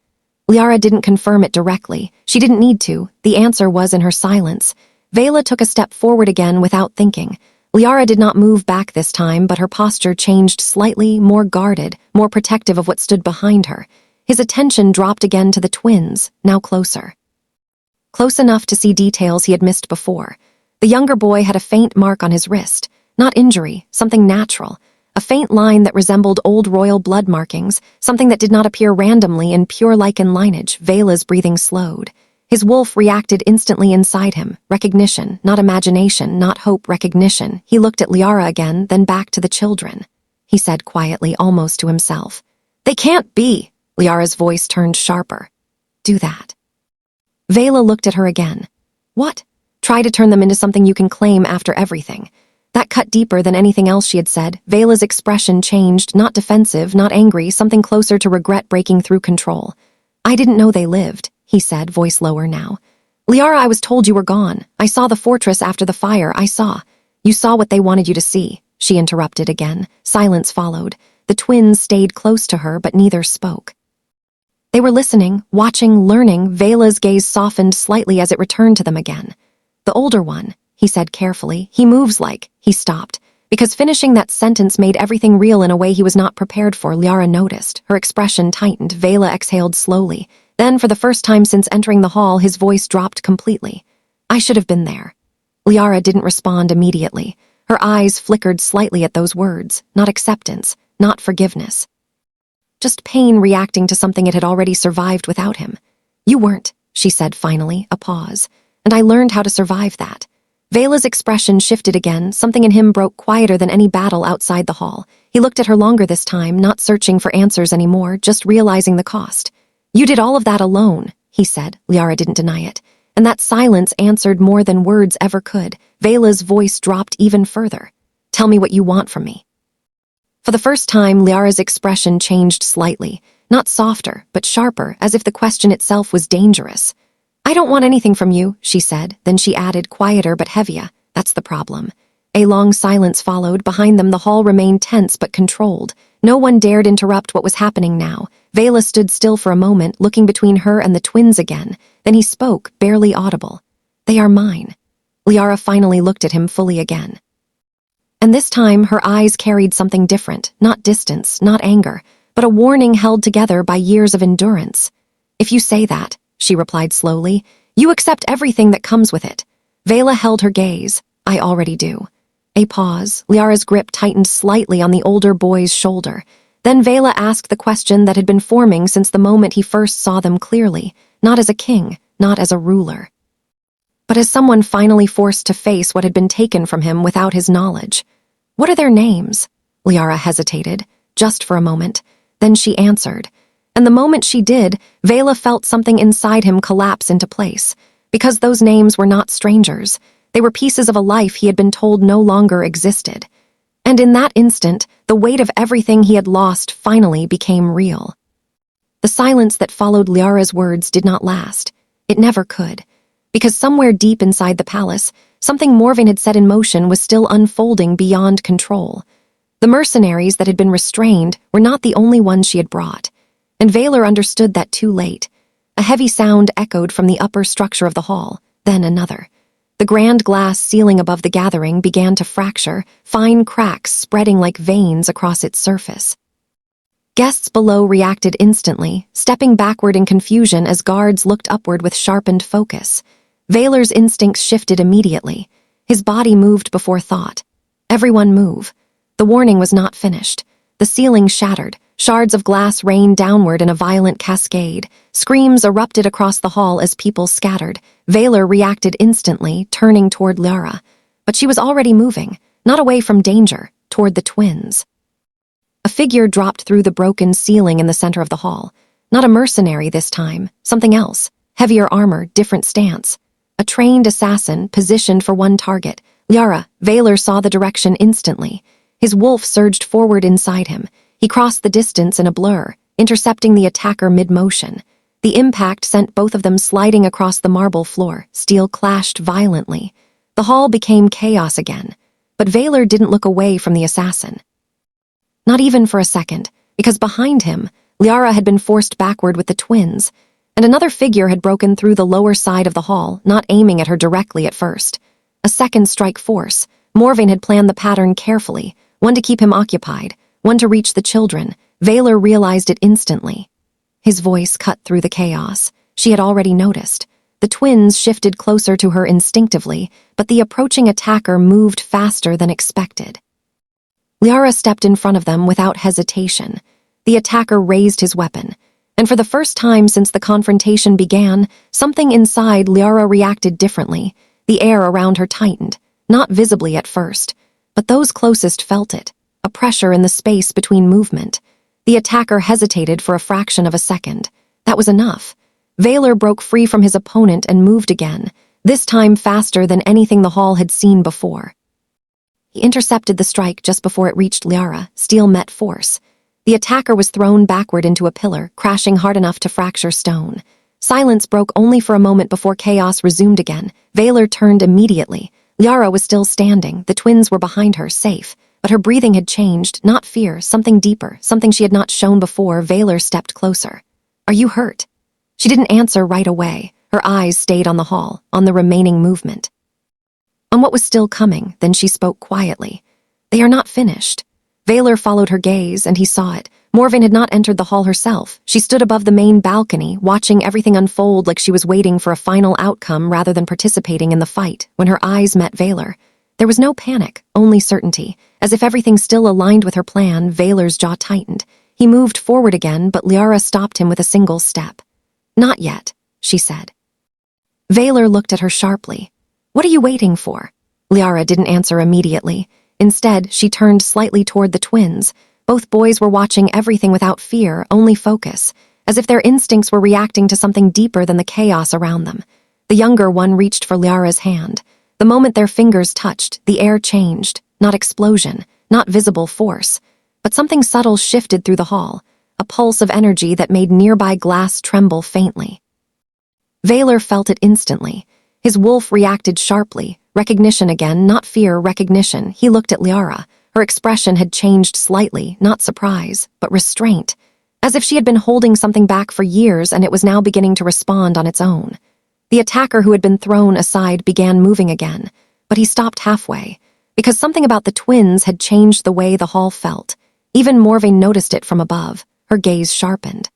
Liara didn't confirm it directly. She didn't need to. The answer was in her silence. Vela took a step forward again without thinking. Liara did not move back this time, but her posture changed slightly, more guarded, more protective of what stood behind her. His attention dropped again to the twins, now closer. Close enough to see details he had missed before. The younger boy had a faint mark on his wrist. Not injury, something natural. A faint line that resembled old royal blood markings, something that did not appear randomly in pure Lycan lineage. Vela's breathing slowed. His wolf reacted instantly inside him. Recognition, not imagination, not hope, recognition. He looked at Liara again, then back to the children. He said quietly, almost to himself. They can't be. Liara's voice turned sharper. Do that. Vela looked at her again. What? Try to turn them into something you can claim after everything. That cut deeper than anything else she had said. Vela's expression changed, not defensive, not angry, something closer to regret breaking through control. I didn't know they lived, he said, voice lower now. Liara, I was told you were gone. I saw the fortress after the fire. You saw what they wanted you to see, she interrupted again. Silence followed. The twins stayed close to her, but neither spoke. They were listening, watching, learning. Vela's gaze softened slightly as it returned to them again. The older one, he said carefully. He moves like. He stopped. Because finishing that sentence made everything real in a way he was not prepared for. Liara noticed. Her expression tightened. Vela exhaled slowly. Then, for the first time since entering the hall, his voice dropped completely. I should have been there. Liara didn't respond immediately. Her eyes flickered slightly at those words. Not acceptance. Not forgiveness. Just pain reacting to something it had already survived without him. You weren't, she said finally, a pause. And I learned how to survive that. Vela's expression shifted again. Something in him broke quieter than any battle outside the hall. He looked at her longer this time, not searching for answers anymore, just realizing the cost. You did all of that alone, he said. Liara didn't deny it. And that silence answered more than words ever could. Vela's voice dropped even further. Tell me what you want from me. For the first time, Liara's expression changed slightly. Not softer, but sharper, as if the question itself was dangerous. I don't want anything from you, she said. Then she added, quieter but heavier. That's the problem. A long silence followed. Behind them, the hall remained tense but controlled. No one dared interrupt what was happening now. Vela stood still for a moment, looking between her and the twins again. Then he spoke, barely audible. They are mine. Liara finally looked at him fully again. And this time, her eyes carried something different. Not distance, not anger, but a warning held together by years of endurance. If you say that, she replied slowly, you accept everything that comes with it. Vela held her gaze. I already do. A pause. Liara's grip tightened slightly on the older boy's shoulder. Then Vela asked the question that had been forming since the moment he first saw them clearly, not as a king, not as a ruler, but as someone finally forced to face what had been taken from him without his knowledge. What are their names? Liara hesitated, just for a moment. Then she answered. And the moment she did, Vela felt something inside him collapse into place. Because those names were not strangers. They were pieces of a life he had been told no longer existed. And in that instant, the weight of everything he had lost finally became real. The silence that followed Liara's words did not last. It never could. Because somewhere deep inside the palace, something Morven had set in motion was still unfolding beyond control. The mercenaries that had been restrained were not the only ones she had brought. And Vela understood that too late. A heavy sound echoed from the upper structure of the hall, then another. The grand glass ceiling above the gathering began to fracture, fine cracks spreading like veins across its surface. Guests below reacted instantly, stepping backward in confusion as guards looked upward with sharpened focus. Vela's instincts shifted immediately. His body moved before thought. Everyone move. The warning was not finished. The ceiling shattered. Shards of glass rained downward in a violent cascade. Screams erupted across the hall as people scattered. Vela reacted instantly, turning toward Liara. But she was already moving, not away from danger, toward the twins. A figure dropped through the broken ceiling in the center of the hall. Not a mercenary this time, something else. Heavier armor, different stance. A trained assassin, positioned for one target. Liara, Vela saw the direction instantly. His wolf surged forward inside him. He crossed the distance in a blur, intercepting the attacker mid-motion. The impact sent both of them sliding across the marble floor. Steel clashed violently. The hall became chaos again, but Valor didn't look away from the assassin. Not even for a second, because behind him, Liara had been forced backward with the twins, and another figure had broken through the lower side of the hall, not aiming at her directly at first. A second strike force. Morvain had planned the pattern carefully, one to keep him occupied, one to reach the children. Valor realized it instantly. His voice cut through the chaos. She had already noticed. The twins shifted closer to her instinctively, but the approaching attacker moved faster than expected. Liara stepped in front of them without hesitation. The attacker raised his weapon, and for the first time since the confrontation began, something inside Liara reacted differently. The air around her tightened, not visibly at first, but those closest felt it, a pressure in the space between movement. The attacker hesitated for a fraction of a second. That was enough. Valor broke free from his opponent and moved again, this time faster than anything the hall had seen before. He intercepted the strike just before it reached Liara. Steel met force. The attacker was thrown backward into a pillar, crashing hard enough to fracture stone. Silence broke only for a moment before chaos resumed again. Valor turned immediately. Liara was still standing. The twins were behind her, safe. But her breathing had changed, not fear, something deeper, something she had not shown before. Valor stepped closer. "Are you hurt?" She didn't answer right away. Her eyes stayed on the hall, on the remaining movement. On what was still coming, then she spoke quietly. "They are not finished." Valor followed her gaze, and he saw it. Morvain had not entered the hall herself. She stood above the main balcony, watching everything unfold like she was waiting for a final outcome rather than participating in the fight. When her eyes met Valor, there was no panic, only certainty. As if everything still aligned with her plan, Valor's jaw tightened. He moved forward again, but Liara stopped him with a single step. "Not yet," she said. Valor looked at her sharply. "What are you waiting for?" Liara didn't answer immediately. Instead, she turned slightly toward the twins. Both boys were watching everything without fear, only focus, as if their instincts were reacting to something deeper than the chaos around them. The younger one reached for Liara's hand. The moment their fingers touched, the air changed. Not explosion, not visible force, but something subtle shifted through the hall, a pulse of energy that made nearby glass tremble faintly. Valor felt it instantly. His wolf reacted sharply. Recognition again, not fear, recognition. He looked at Liara. Her expression had changed slightly, not surprise, but restraint, as if she had been holding something back for years and it was now beginning to respond on its own. The attacker who had been thrown aside began moving again, but he stopped halfway, because something about the twins had changed the way the hall felt. Even Morvain noticed it from above. Her gaze sharpened.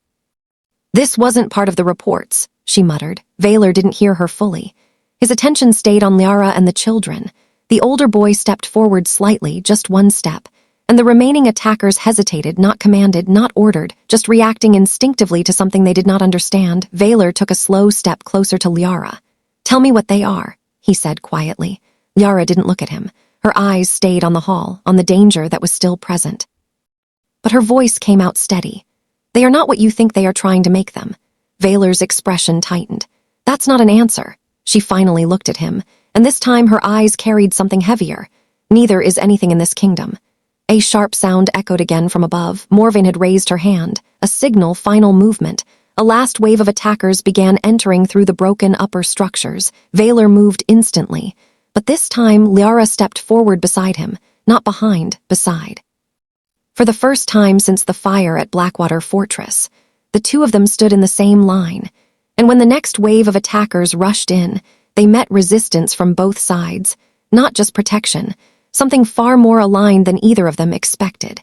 "This wasn't part of the reports," she muttered. Valor didn't hear her fully. His attention stayed on Liara and the children. The older boy stepped forward slightly, just one step, and the remaining attackers hesitated, not commanded, not ordered, just reacting instinctively to something they did not understand. Valor took a slow step closer to Liara. "Tell me what they are," he said quietly. Liara didn't look at him. Her eyes stayed on the hall, on the danger that was still present. But her voice came out steady. "They are not what you think they are trying to make them." Valor's expression tightened. "That's not an answer." She finally looked at him, and this time her eyes carried something heavier. "Neither is anything in this kingdom." A sharp sound echoed again from above. Morvain had raised her hand, a signal, final movement. A last wave of attackers began entering through the broken upper structures. Valor moved instantly, but this time Liara stepped forward beside him, not behind, beside. For the first time since the fire at Blackwater Fortress, the two of them stood in the same line, and when the next wave of attackers rushed in, they met resistance from both sides, not just protection, something far more aligned than either of them expected.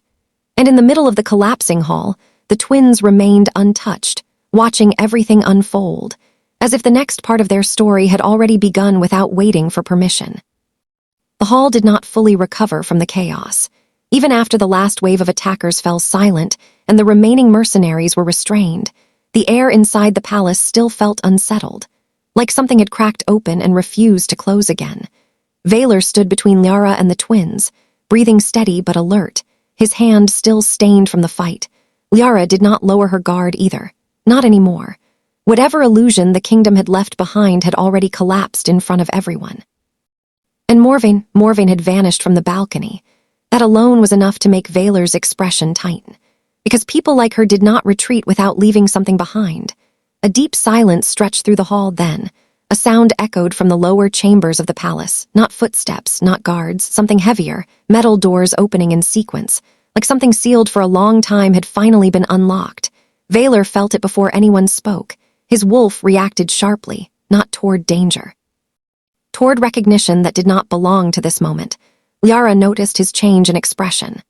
And in the middle of the collapsing hall, the twins remained untouched, watching everything unfold, as if the next part of their story had already begun without waiting for permission. The hall did not fully recover from the chaos. Even after the last wave of attackers fell silent and the remaining mercenaries were restrained, the air inside the palace still felt unsettled, like something had cracked open and refused to close again. Valor stood between Liara and the twins, breathing steady but alert, his hand still stained from the fight. Liara did not lower her guard either, not anymore. Whatever illusion the kingdom had left behind had already collapsed in front of everyone. And Morvain had vanished from the balcony. That alone was enough to make Vaylor's expression tighten. Because people like her did not retreat without leaving something behind. A deep silence stretched through the hall then. A sound echoed from the lower chambers of the palace. Not footsteps, not guards, something heavier, metal doors opening in sequence, like something sealed for a long time had finally been unlocked. Vaylor felt it before anyone spoke. His wolf reacted sharply, not toward danger. Toward recognition that did not belong to this moment. Liara noticed his change in expression.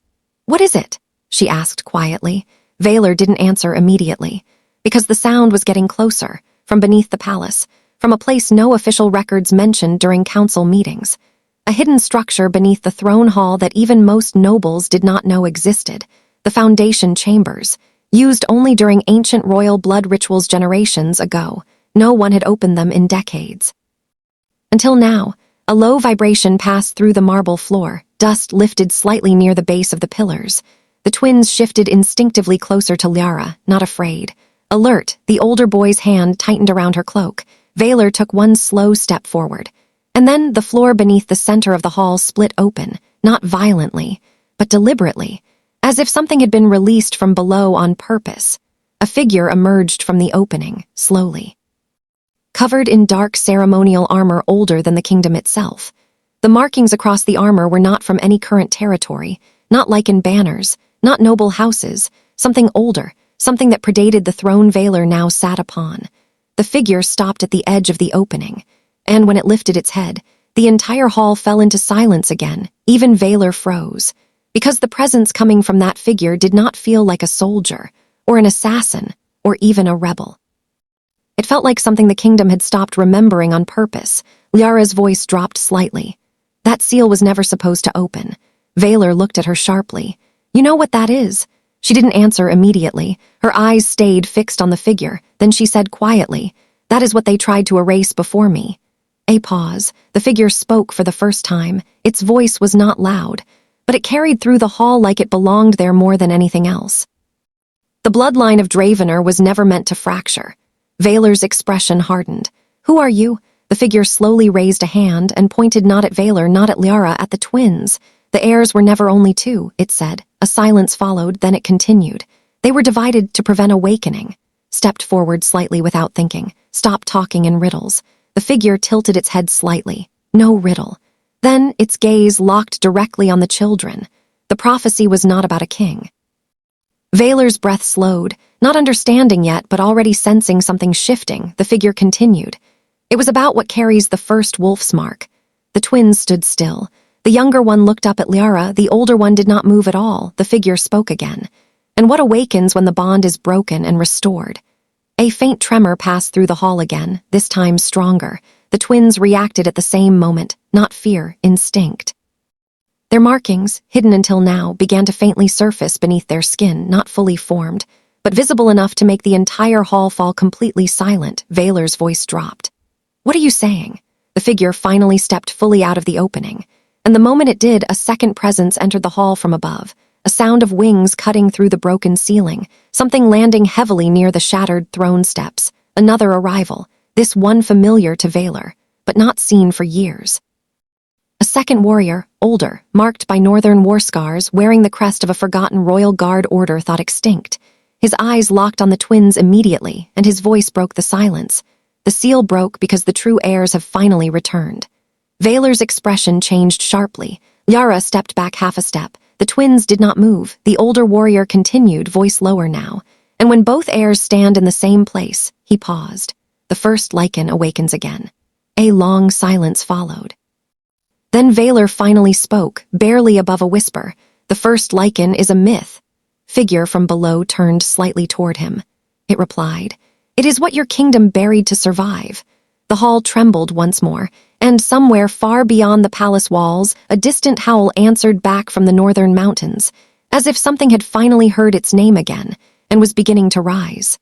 "What is it?" she asked quietly. Vaylor didn't answer immediately, because the sound was getting closer, from beneath the palace, from a place no official records mentioned during council meetings. A hidden structure beneath the throne hall that even most nobles did not know existed, the foundation chambers, used only during ancient royal blood rituals generations ago. No one had opened them in decades. Until now, a low vibration passed through the marble floor, dust lifted slightly near the base of the pillars. The twins shifted instinctively closer to Liara, not afraid. Alert, the older boy's hand tightened around her cloak. Vaylor took one slow step forward. And then the floor beneath the center of the hall split open, not violently, but deliberately, as if something had been released from below on purpose. A figure emerged from the opening, slowly. Covered in dark ceremonial armor older than the kingdom itself. The markings across the armor were not from any current territory, not Lycan banners, not noble houses, something older, something that predated the throne Vaylor now sat upon. The figure stopped at the edge of the opening, and when it lifted its head, the entire hall fell into silence again. Even Vaylor froze, because the presence coming from that figure did not feel like a soldier, or an assassin, or even a rebel. It felt like something the kingdom had stopped remembering on purpose. Liara's voice dropped slightly. That seal was never supposed to open. Vaylor looked at her sharply. "You know what that is?" She didn't answer immediately. Her eyes stayed fixed on the figure. Then she said quietly, "That is what they tried to erase before me." A pause. The figure spoke for the first time. Its voice was not loud, but it carried through the hall like it belonged there more than anything else. The bloodline of Dravennor was never meant to fracture. Vaylor's expression hardened. "Who are you?" The figure slowly raised a hand and pointed not at Vaylor, not at Liara, at the twins. "The heirs were never only two," it said. A silence followed, then it continued. "They were divided to prevent awakening." Stepped forward slightly without thinking. Stopped talking in riddles. The figure tilted its head slightly. No riddle. Then its gaze locked directly on the children. The prophecy was not about a king. Vaylor's breath slowed, not understanding yet but already sensing something shifting. The figure continued. "It was about what carries the first wolf's mark." The twins stood still. The younger one looked up at Liara, the older one did not move at all. The figure spoke again. "And what awakens when the bond is broken and restored?" A faint tremor passed through the hall again, this time stronger. The twins reacted at the same moment, not fear, instinct. Their markings, hidden until now, began to faintly surface beneath their skin, not fully formed, but visible enough to make the entire hall fall completely silent. Vaylor's voice dropped. "What are you saying?" The figure finally stepped fully out of the opening, and the moment it did, a second presence entered the hall from above. A sound of wings cutting through the broken ceiling, something landing heavily near the shattered throne steps. Another arrival, this one familiar to Vaylor, but not seen for years. A second warrior, older, marked by northern war scars, wearing the crest of a forgotten royal guard order thought extinct. His eyes locked on the twins immediately, and his voice broke the silence. The seal broke because the true heirs have finally returned. Vaylor's expression changed sharply. Liara stepped back half a step. The twins did not move. The older warrior continued, voice lower now. And when both heirs stand in the same place, he paused. The first Lycan awakens again. A long silence followed. Then Vaylor finally spoke, barely above a whisper. "The first Lycan is a myth." Figure from below turned slightly toward him. It replied, "It is what your kingdom buried to survive." The hall trembled once more, and somewhere far beyond the palace walls, a distant howl answered back from the northern mountains, as if something had finally heard its name again and was beginning to rise.